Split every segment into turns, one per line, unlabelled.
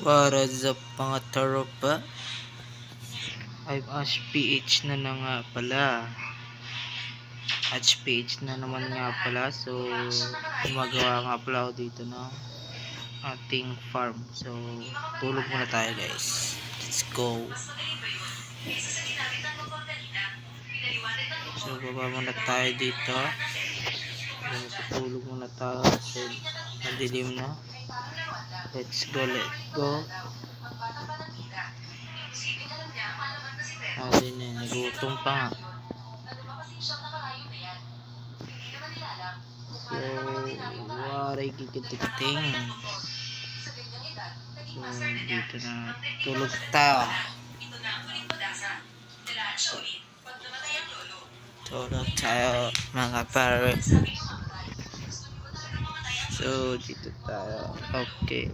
What's up mga tropa? Ay, HPH na nga pala. HPH na naman nga pala. So, gumagawa nga pala ako dito ng ating farm. So, tulog muna tayo guys. Let's go. So, baba muna tayo dito. Tulog muna tayo kasi madilim na. Let's go, let's go. Ayun na, nagutom pa nga. So, waray kikiting. So, dito na tulog tayo. Tulog tayo mga pare. So, dito tayo. Okay.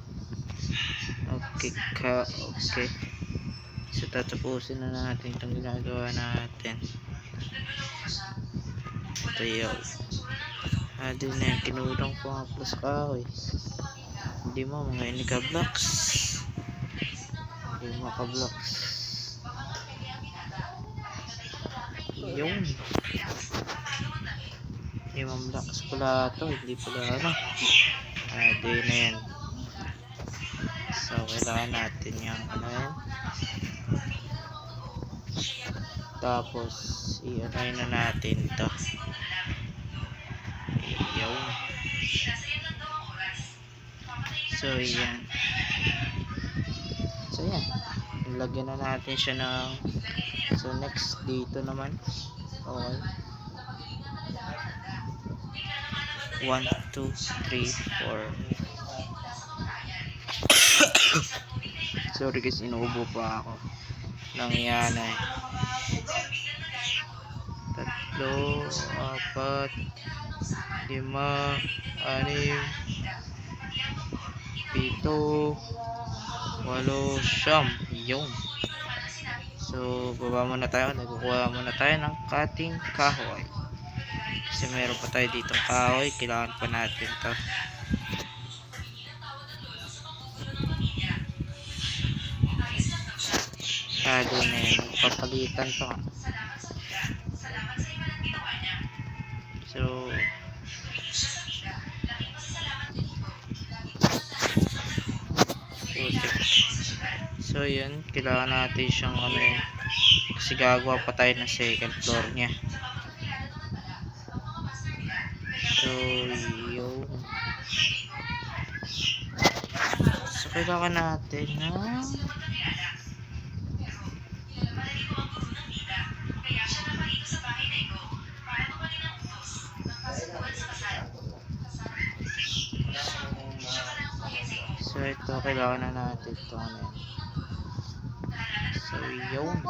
Okay. So, tatapusin na natin itong ginagawa natin. Ito yun. Din na yung kinulong ko nga plus kahoy. Hindi mo mga inika blocks. Hindi maka blocks. Yun. 5 blocks pala ito. Hindi pala ano. Din na yan. So, kailangan natin yung ano yan. Tapos, i-anay na natin ito. Yun. So, yan. So, yan. Lagyan na natin siya ng so, next dito naman. Okay. 1, 2, 3, 4. Sorry guys, inuubo pa ako. Nangyayari. 3, 4, 5, 6, 7, 8, 9. Yun. So, baba muna tayo. Nagkukuha muna tayo ng cutting kahoy. Kasi meron pa tayo dito kahoy. Kailangan pa natin to. Doon na yun. Papalitan to. So yun, kailangan natin siyang ano yun, kasi gagawa pa tayo ng second floor nya. So yun. So kailangan natin na so ito, kailangan na natin ito ano yun. So yun.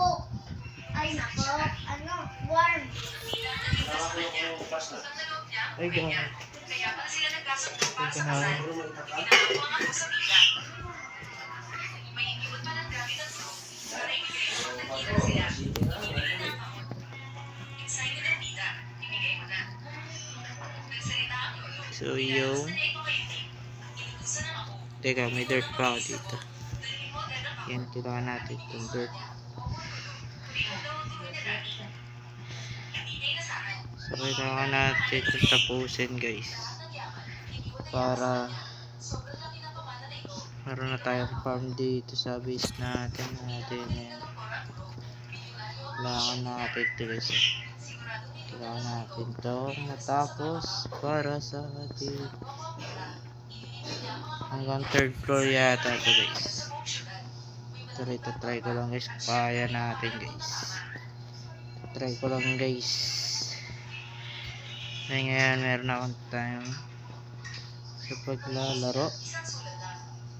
Ay nako, ano, warm.
Ay gano'n. So yun. Teka, may dirt pa ako dito. Yan, kailangan natin itong dirt. So kailangan natin itong tapusin guys, para meron na tayong farm dito sa base natin. Yan. Kailangan natin ito guys. Kailangan natin ito matapos para sa atin. Hanggang 3rd floor yata ito guys. Ito try ko lang guys. Kaya natin guys. Try ko lang guys. Ngayon meron akong time sa paglalaro.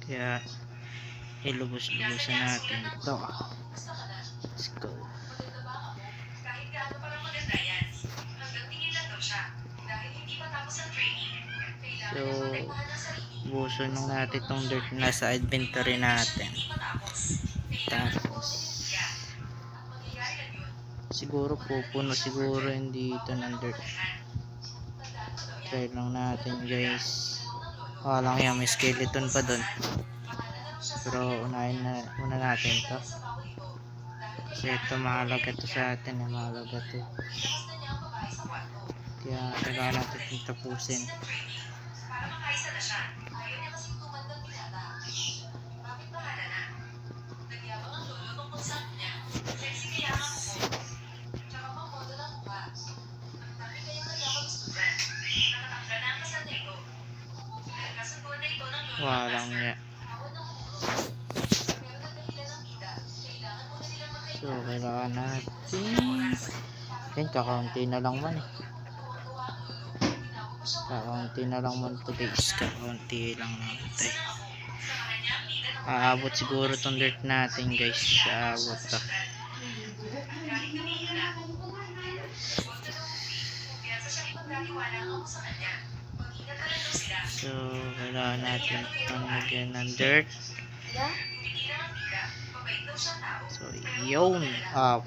Kaya ilubos-lubosan natin ito. Let's go. So buson lang natin itong dirt na sa inventory natin. Tapos siguro pupuno siguro hindi ito ng dirt. Try lang natin guys. Lang yan, may skeleton pa dun. Pero muna natin to. Kasi ito mahalaga to sa atin. Mahalaga to. Kaya kailangan natin itong tapusin. Walang ya. So, kailangan natin. Yan, kakaunti na lang man eh. Kakaunti na lang man to guys. Kakaunti lang naman tayo. Aabot siguro tong dirt natin guys. Aabot to. So, kailangan natin itong lagyan ng dirt. So, yun.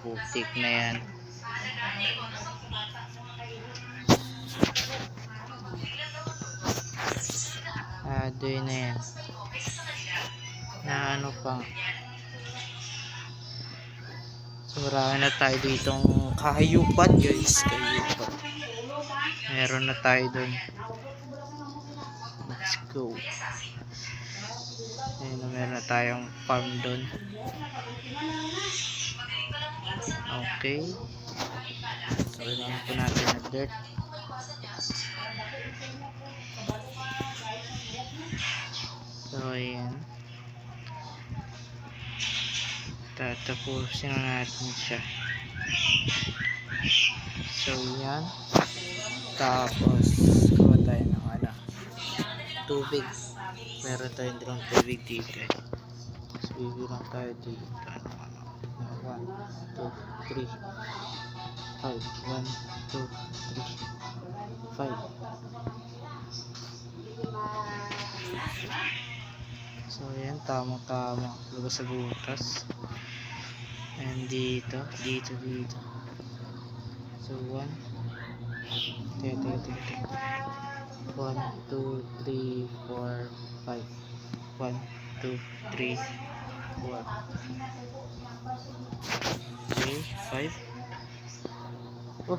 Putik na yan. Doon na yan. Na ano pang. So, marami na tayo ditong kahayupan guys. Kahayupan. Meron na tayo doon. Let's go. Ayun na, meron na tayong farm doon. Okay. So, kailangan po natin ng dirt. So, ayan. Tatapusin na natin siya. So, yan. Tapos, kuha tayo ng tubig. Meron tayong dalawang tubig dito. So, bibilang tayo dito. 1, 2, 3, 5. 1, 2, 3, 5. So, ayan. Tama-tama. Lubos sa butas. And dito. Dito. So, 1. Teka. 1, 2, 3, 4, 5. 1, 2, 3, 4. Okay, 5. Oh.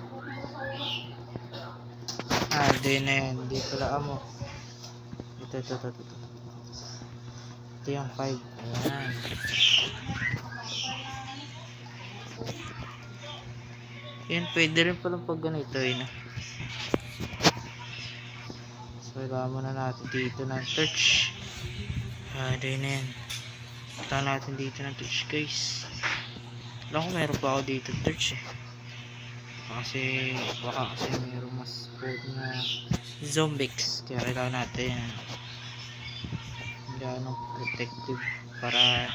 Doon na yan. Hindi pala mo. Ito. Ito yung 5. Ayan. Yan, pwede rin palang pag ganito yun. So, kailangan muna natin dito ng torch. Doon na yan. Punta natin dito ng torch guys. Alam ko meron pa ako dito torch eh. Baka kasi meron mas good na zombies. Kaya kailangan natin ganong protective para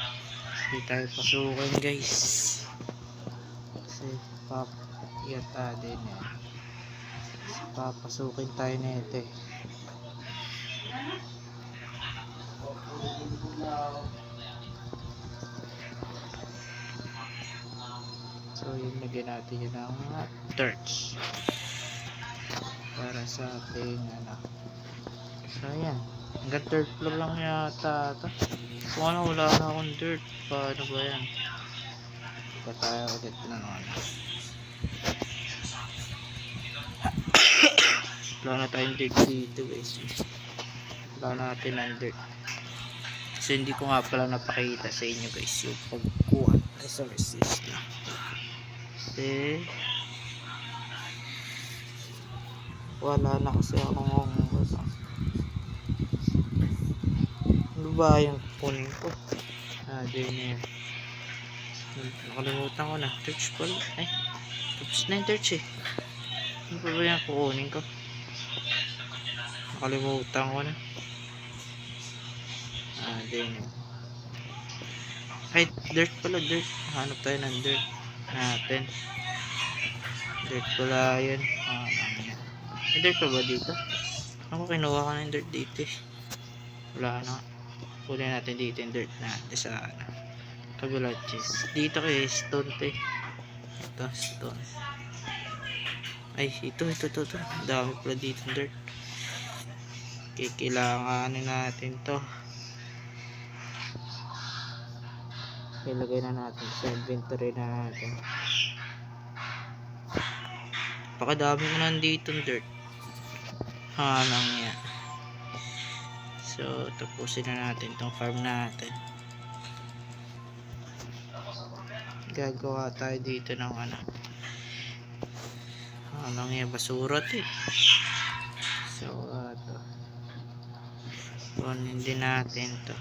hindi tayo pasukin guys. Kasi papayata din eh. Papasukin tayo na ito eh. So yun, lagyan natin yun ng torch para sa ating so yan, hanggang third floor lang yata ito. Kung wala na akong dirt, paano ba yan? Pa tayo ulit na wala na tayong dirt dito guys. Wala natin ang dirt kasi hindi ko nga pala napakita sa inyo guys yung pagkuha resources na. Kasi wala na kasi akong ano ba yung kunin ko? Doon na yan. Nakalimutan ko na. Torch pala. Ay, tapos na yung torch eh. Ano pa ba yung kukunin ko? Nakalimutan ko na. Doon na. Ay, dirt pala, dirt. Hanap tayo ng dirt natin. Dirt pala yun. May dirt pa ba dito? Ako kinuha ko ng dirt dito eh. Wala na. Kunin natin dito yung dirt natin sa kabila chest. Dito kay stone to eh. Ito stone. Ay ito. Dami pala dito yung dirt. Okay, kailangan natin to. Ilagay na natin sa inventory natin. Pakadami mo nandito dirt. Lang yan. So, tapusin na natin tong farm natin. Gagawa tayo dito ng yan, basura to eh. So, ito. Kunin din natin to.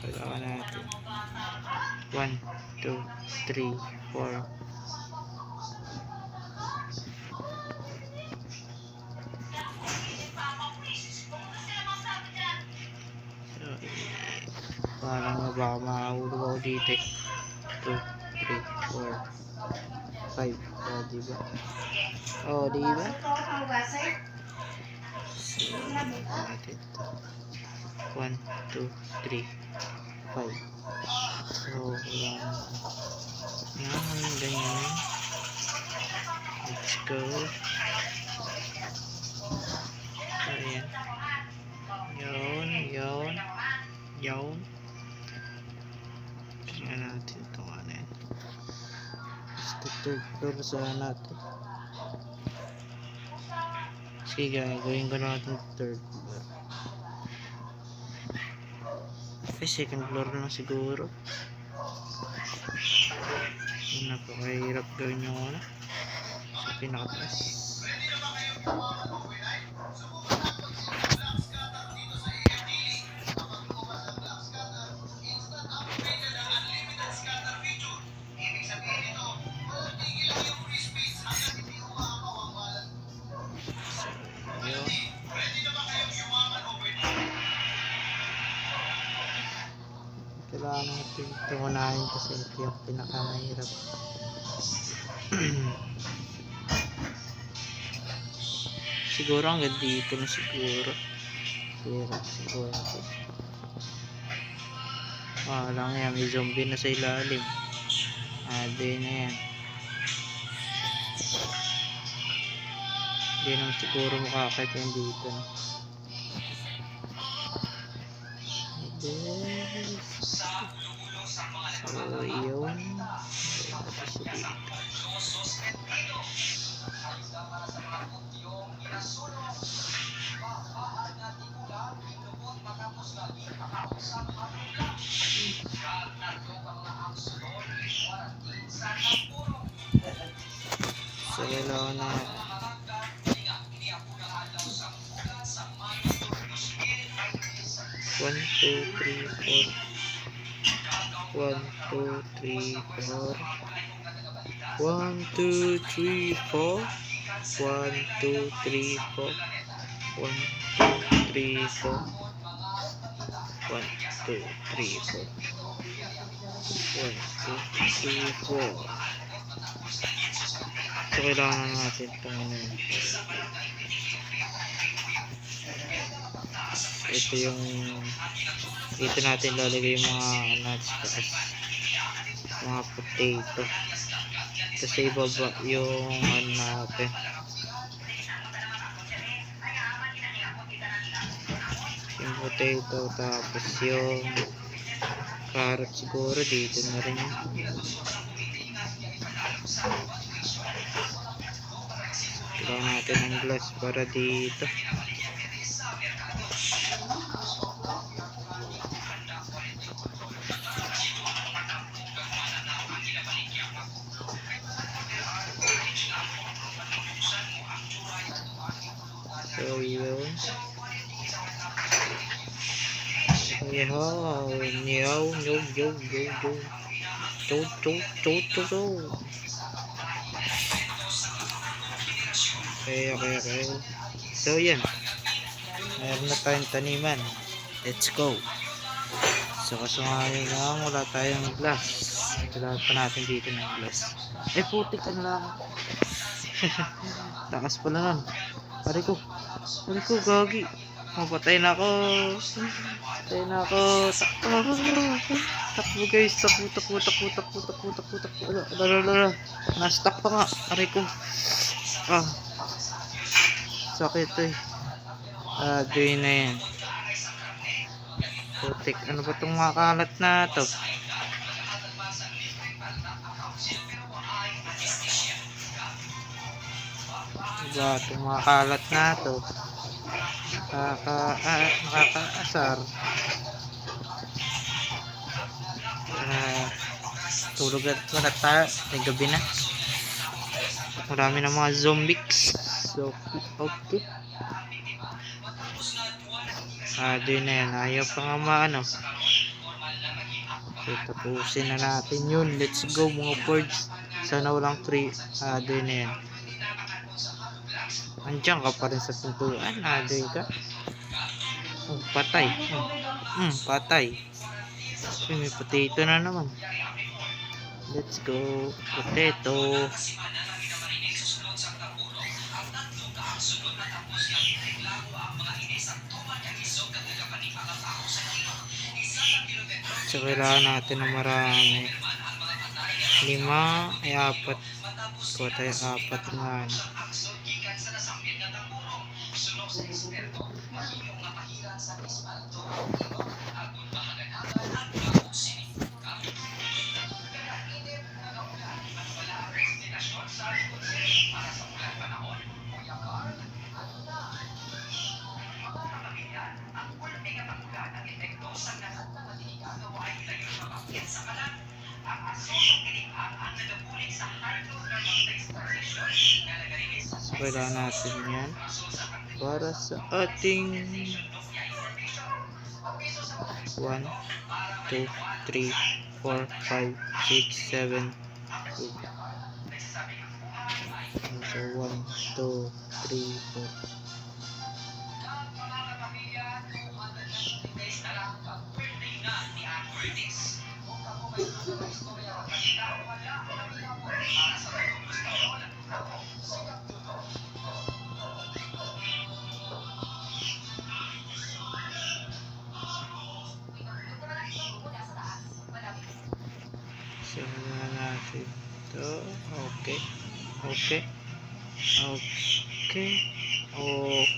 Kailangan natin 1, 2, 3, 4. So, parang baka mahulog ako dito eh. 2, 3, 4, 5. Diba? Diba? So, natin to. 1, 2, 3, 5. So, ganyan. Let's go. Ayan. Yun. Tingnan natin itong yan. Basta third floor sa natin. Sige, gawin ko natin third floor. Second floor na siguro. Napakahirap gawin yung sa pinakataas. Kailangan natin ito unahin kasi ito yung pinakamahirap. Siguro hanggang dito na siguro. Hirap siguro ito. Lang yan, may zombie na sa ilalim. Di na yan. Hindi naman siguro makakit yan dito. So, yun. So, kailangan na 1, 2, 3, 4. 1, 2, 3, 4. 1, 2, 3, 4. 1, 2, 3, 4. 1, 2, 3, 4. 1, 2, 3, 4. 1, 2, 3, 4. So, kailangan natin itong ito yung dito natin lalagay yung mga nuts taas, mga potato. Kasi ibaba yung natin yung potato, tapos yung carrot siguro dito na rin yun. Kailangan natin ng glass para dito. So, yun. Okay. So, yan. Mayroon na tayong taniman. Let's go. So, kaso ngayon lang, wala tayong glass. Kailangan pa natin dito ng glass. Putik ka na lang. Takas pala nun. Pare ko, gagi. Mapatay na ako. Patay na ako. Takbo. Takbo guys. Takbo. Ala. Na-stuck pa nga. Aray ko. Ah. Sakit eh. Doon na yan. Putik. Ano ba itong makalat na to? Diba itong makalat na to? Nakakaasar. Tulog na tayo. May gabi na. Marami na mga zombies. So, okay. Doon na yan. Ayaw pa nga maano. So, tapusin na natin yun. Let's go mga birds. Sana walang free. Doon na yan. Andiyan ka pa rin sa pintuan. Doon ka. Patay. Patay. May potato na naman. Let's go. Potato. So, kailangan natin ng marami. 5 ay 4. Kuha tayo 4 nga. So, kailangan natin yan para sa ating 1, 2, 3, 4, 5, 6, 7, 8. So 1, 2, 3, 4. So, natin ito.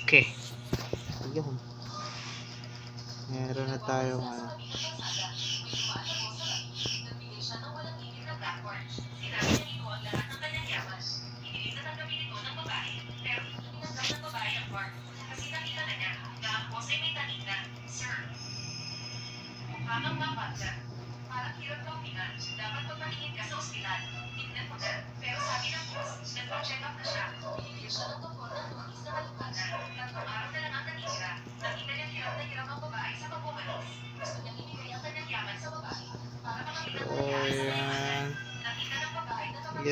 Okay. Ayun. Meron na tayong ano.
Parang hirap na huminga. Dapat magpatingin ka sa ospital. Tignan mo na. Pero sabi ng boss, nagpa-check up na siya. Binigyan siya ng doktor ng tuwagis na kalupatan. 3 araw na lang ang natitira. Nakita niya hirap ang babae sa pagpumalis. Gusto niyang ibigay ang kanyang yaman sa babae. Para makamit ang kanyang yaman. Nakita ng babae na kapag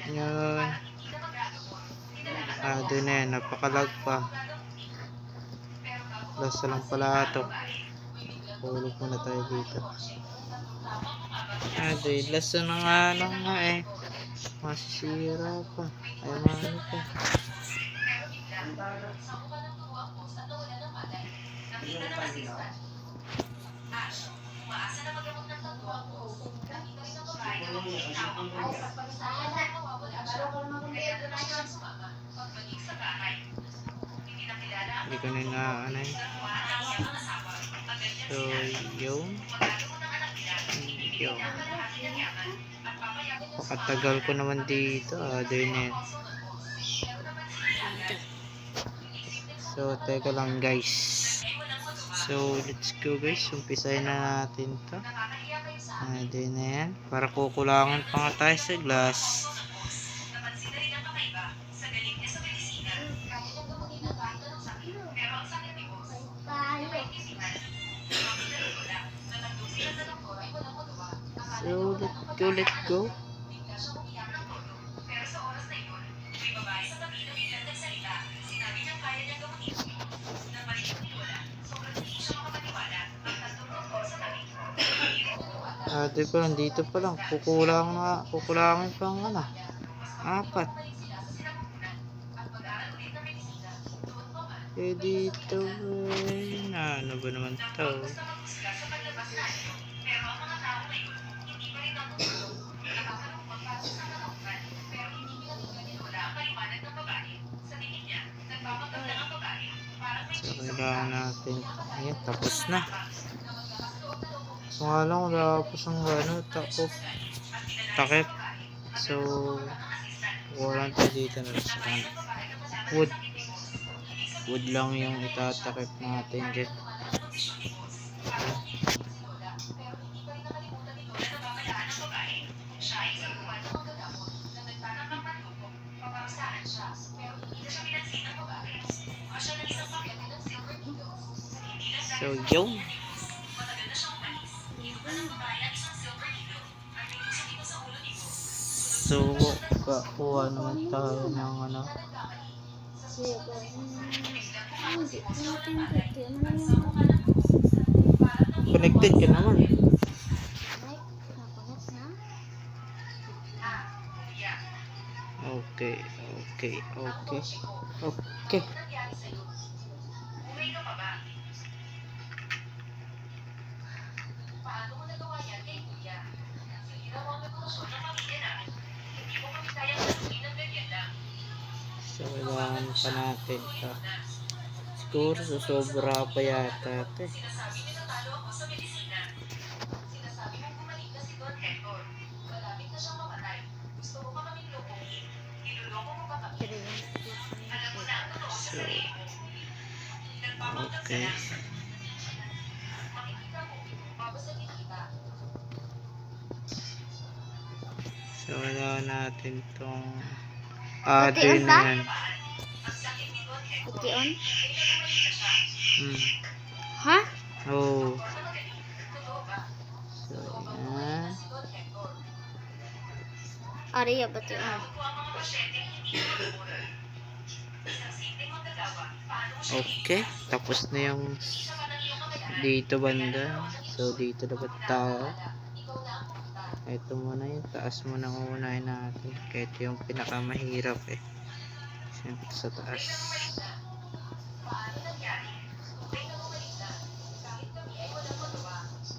Yan. Doon na yan. Napakalag pa. Lasa lang pala ito. Hulog muna tayo dito. Doon. Lasa na nga lang nga eh. Masisira pa. Ay mano pa.
Umaasa na magamot ng tatlo ang boss. Nakita rin ng babae na magkakapang boss. Kaya doon na siya sumama. Pagbalik sa bahay, hindi na kilala ang
Hindi ko na inaanay. So, yun. Pakatagal ko naman dito. Doon na yan. So, teka lang guys. So, let's go guys. Umpisahin na natin to. Doon na yan. Para kukulangan pa nga tayo sa glass.
Napansin na rin ang kakaiba sa galing niya sa medisina. Kaya niyang gamutin ang kahit anong sakit. Pero ang sakit ni boss, hindi niya maintindihan. Ang sinalula na nandun sila sa doktor ay walang magawa.
So, let's go.
Bigla siyang umiyak ng todo. Pero sa oras na yun, may babae sa tabi na biglang nagsalita. Sinabi niyang kaya niyang gamutin si boss. Nabalik ni Lola. Sobrang hindi siya makapaniwala. Ang tatlong doktor sa tabi. Hindi rin naniwala.
Ate pa lang, dito pa lang. Kukulangin pa ang ano. Apat. Eh dito eh. Ano ba naman to? So kailangan natin. Ayan, tapos na. So nga lang, wala pa siyang ano, takip. So, wala tayo dito na sa wood. Wood lang yung itatakip natin dyan. So, yun. So, kuha naman tayo ng ano. Connected ka naman. Okay.
Paano mo nagawa yan kay Kuya? Sinira mo ang reputasyon ng pamilya namin. Hindi mo kami kayang saluhin ng ganyan lang.
So, kailangan pa natin ito. Siguro sobra pa yata ito eh.
Sinasabi niya natalo ako sa medisina. Sinasabi mong bumalik na si Don Hector. Malapit na siyang mamatay. Gusto mo pa kaming lokohin. Niloloko mo pa kami. Alam mo na ang totoo sa
So,
sarili mo. Nagpapanggap ka
okay.
lang. Makikita mo, babasagin kita.
So, kailangan natin itong
Puti
na yan.
Ang sakit ni Don Hector.
Puti on?
Ay, nagmamali na siya.
Ha?
Oh.
Totoo ba?
So, yan.
Si Don Hector.
Ariya, puti on.
Ko ang mga pasyente hindi makamura. Isang simpleng manggagawa. Paano mo siya
Okay. Tapos na yung
isa pa ng iyong kamag-anak?
dito banda. So, dito dapat tayo.
Ikaw na ang pumunta.
Ito muna yung taas muna ang unahin natin. Kaya ito yung pinakamahirap eh. Siyempre sa taas.
Paano nangyari? Tunay na bumalik na. Kahit kami ay walang magawa.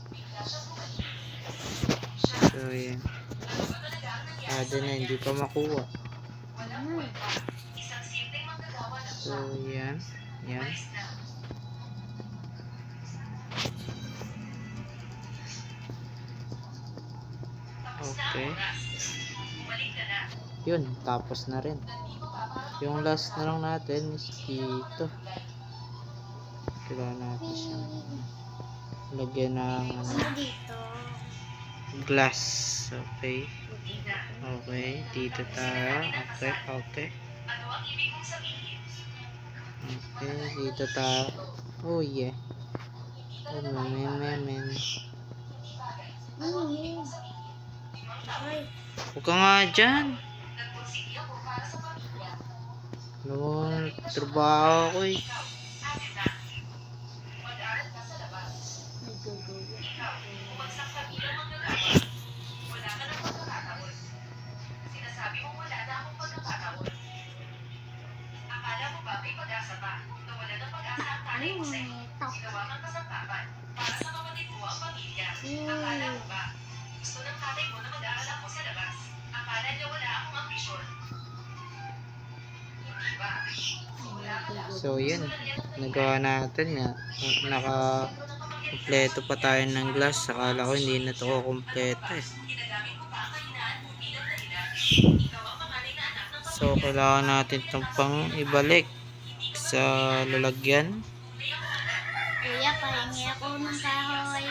Bigla siyang bumalik.
So, yan.
Ano ba talaga ang nangyari?
Ado na, hindi pa makuha.
Walang kwenta. Isang simpleng manggagawa lang
So,
siya.
yan. Yan.
Umalis na. Tapos na ang
Okay.
oras. Bumalik ka na.
Yun, tapos na rin. Yung last na lang natin is dito. Kailangan natin siya lagyan ng ano,
Dito.
glass. Okay. Okay. Dito tayo. Okay.
Ano ang ibig mong sabihin?
Okay. Dito tayo. Oh yeah. Oh, men.
Ay,
Huwag ka nga dyan.
Nagpursige ako para sa pamilya.
Ano, trabaho ko eh.
Akin na. Mag-aaral ka sa labas.
nagugugol.
Ikaw, bumagsak ka bilang manggagawa. Wala ka ng pagkakataon. Sinasabi mo wala na akong pagkakataon. Akala mo ba may pag-asa pa? Nawala ng pag-asa ang tatay mo sa'yo. Ginawa kang kasangkapan para sa kapatid mo ang pamilya. Akala mo ba? Gusto ng tatay mo na mag-aaral ako sa labas. Akala niya wala akong ambisyon. Hindi ba? Wala ka lang.
So, yun. Nagawa natin nga. Naka-kompleto pa tayo ng glass. Akala ko hindi na ito kompleto eh.
Ginagamit mo pa ang kahinaan mo bilang dahilan. Ikaw ang panganay na anak ng
So, kailangan natin itong pang ibalik sa lalagyan.
Kuya, pahingi ako ng kahoy.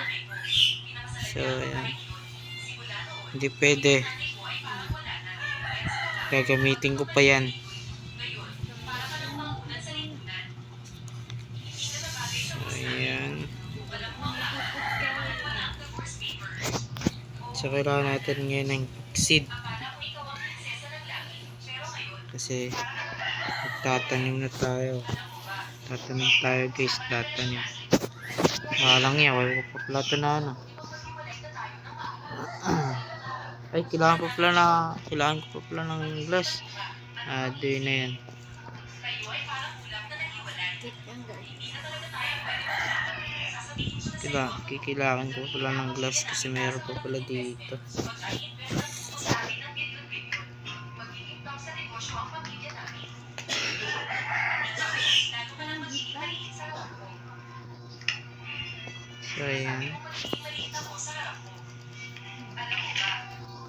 So, yan. Hindi pwede. Gagamitin ko pa yan. So, yan. So, kailangan natin ngayon ng seed. Kasi, magtatanim na tayo. Tatanim tayo guys, tatanim. Lang yan, wala ko pa plato na ano. Ay, kailangan ko pa pala ng glass. Doon na yan.
Kayo ay parang ulap na nag-iwanan.
Wait lang guys.
Hindi na talaga tayo pwede magkakalaman. Sasabihin ko na sa inyo.
Kailangan ko pala ng glass kasi meron pa pala dito.
Mag-i-invest po sa amin ng bilyon-bilyon. Magiging top sa negosyo ang pamilya namin. Lalo ka lang magiging maliit sa harap ko.
So, ayan.
Magiging maliit ako sa harap mo. Alam mo ba,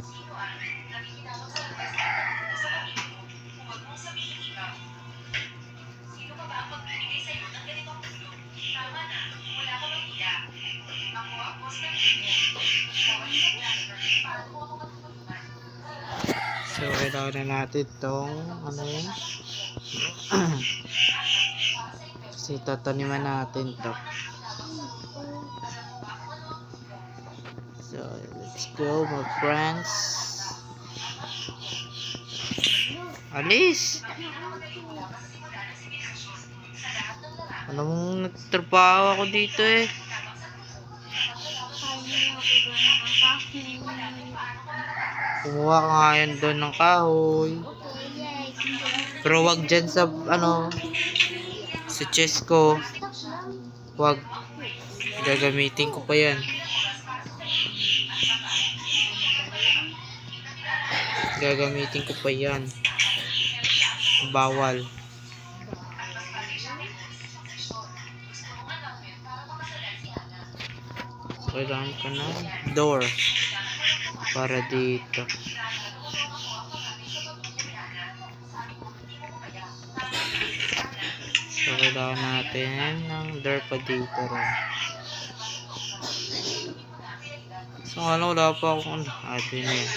sino ang nakikinabang sa labas at sa pamilya mo? Huwag mong sabihin ikaw. Sino pa ba ang magbibigay sa'yo ng ganitong tulong? Tama na, wala ka mag-iya. Ako ang boss ng mo. Bawal ka vlogger. Paano mo ako matutulungan?
So, kailangan na natin itong, ano yun? Kasi tataniman natin to. So, let's go my friends. Alis! Ano mong nagtrabaho ako dito eh? Kumuha ka nga yan doon ng kahoy. Pero wag dyan sa, ano, sa chest ko. Wag. Gagamitin ko pa yan. Gagamitin ko pa yan. Bawal. Kailangan ko na door para dito. So, kailangan natin ng door pa dito rin. So, ano, wala pa akong atin yan.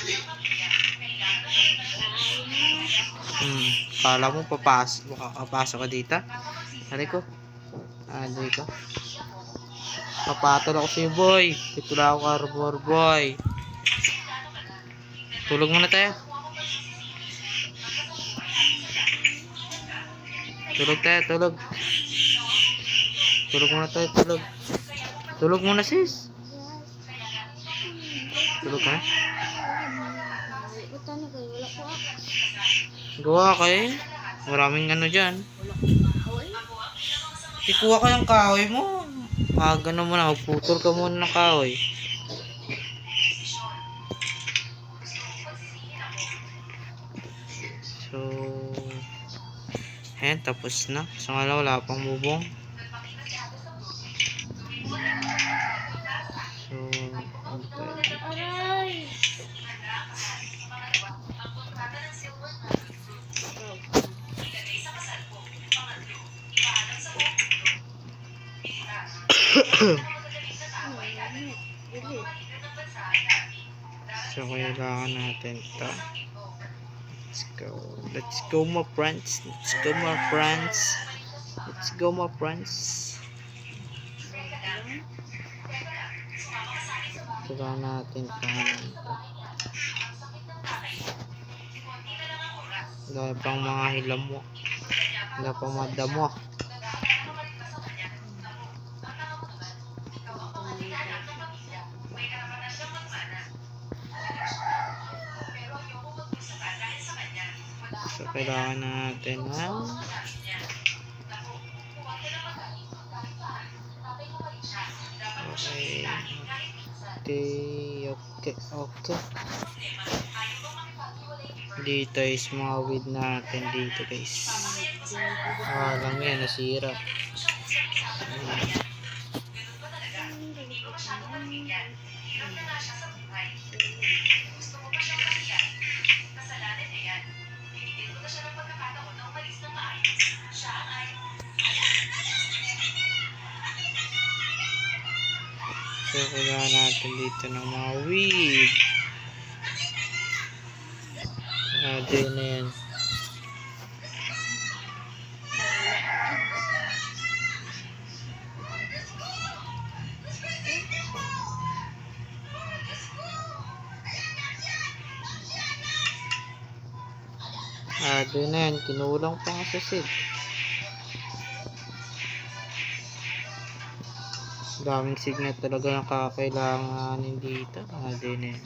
Kala mo papasok ka dito? Hari ko. Hindi ko. Papatol ako sa'yo, boy. Ito na ako arbor, boy. Tulog muna tayo. Tulog tayo, tulog. Tulog muna tayo, tulog. Tulog muna, sis. Tulog ka na? Gawa ka eh. Maraming ano dyan. Ikuha ka ng kahoy mo. Gano'n mo na. Magputol ka muna ng kahoy. So, ayan, tapos na. So, wala pang bubong. So, ano tayo?
Aray!
So, kailangan natin ito. Let's go. Let's go, my friends. Let's go, my friends. Let's go, my friends. Kailangan natin ito. Dahil pang mga hilam mo. Dahil pang madamo. So, kailangan natin ng okay. Dito is mga weed natin dito, guys. Lang yan, nasira. So, kailangan natin dito ng mga weed. Doon na yan. Doon na yan. Kinulang pa nga sa seed. Daming seed na talaga yung kakailanganin dito. Doon na yan.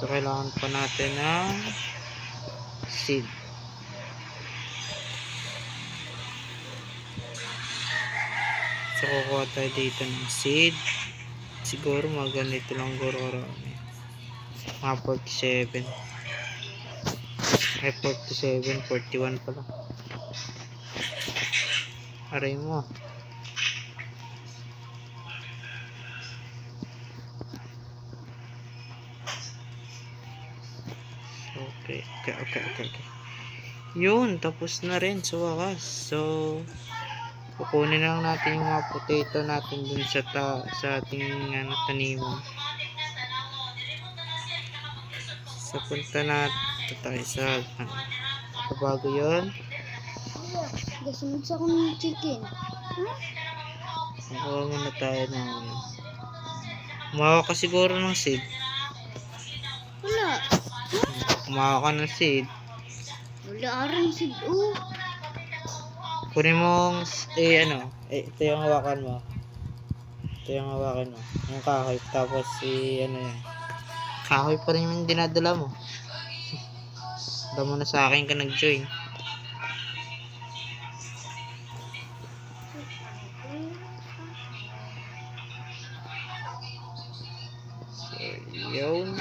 So, kailangan pa natin ng seed. So, kukuha tayo dito ng seed. Siguro mga ganito lang siguro karami. Mga 47. Ay, 47, 41 pala. Aray mo. Okay. Yun, tapos na rin sa wakas. So, kukunin lang natin yung mga potato natin dun sa ating taniman. So, punta na tayo sa bago yun.
Gasunod sa akong chicken.
Kukuha muna tayo ng kumawa ka siguro ng seed.
Wala.
Kumawa ka ng seed.
Wala arang sido.
Kunin mong ito yung hawakan mo. Yung kahoy. Tapos yan. Kahoy pa rin yung dinadala mo. Alam mo na sa akin ka nag-join. So, yun.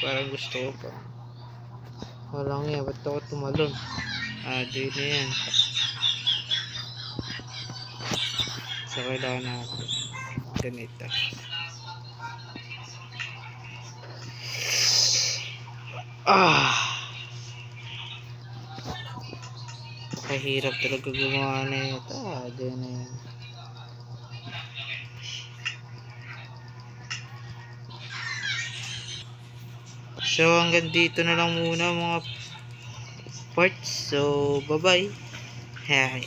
Parang gusto ko pa. Walang yan. Ba't ako tumalon? Join na yan. So, kailangan natin ganito. Kahirap talaga gumawa na ito. Diyan na yan. So, hanggang dito na lang muna mga parts. So, bye-bye. Hi.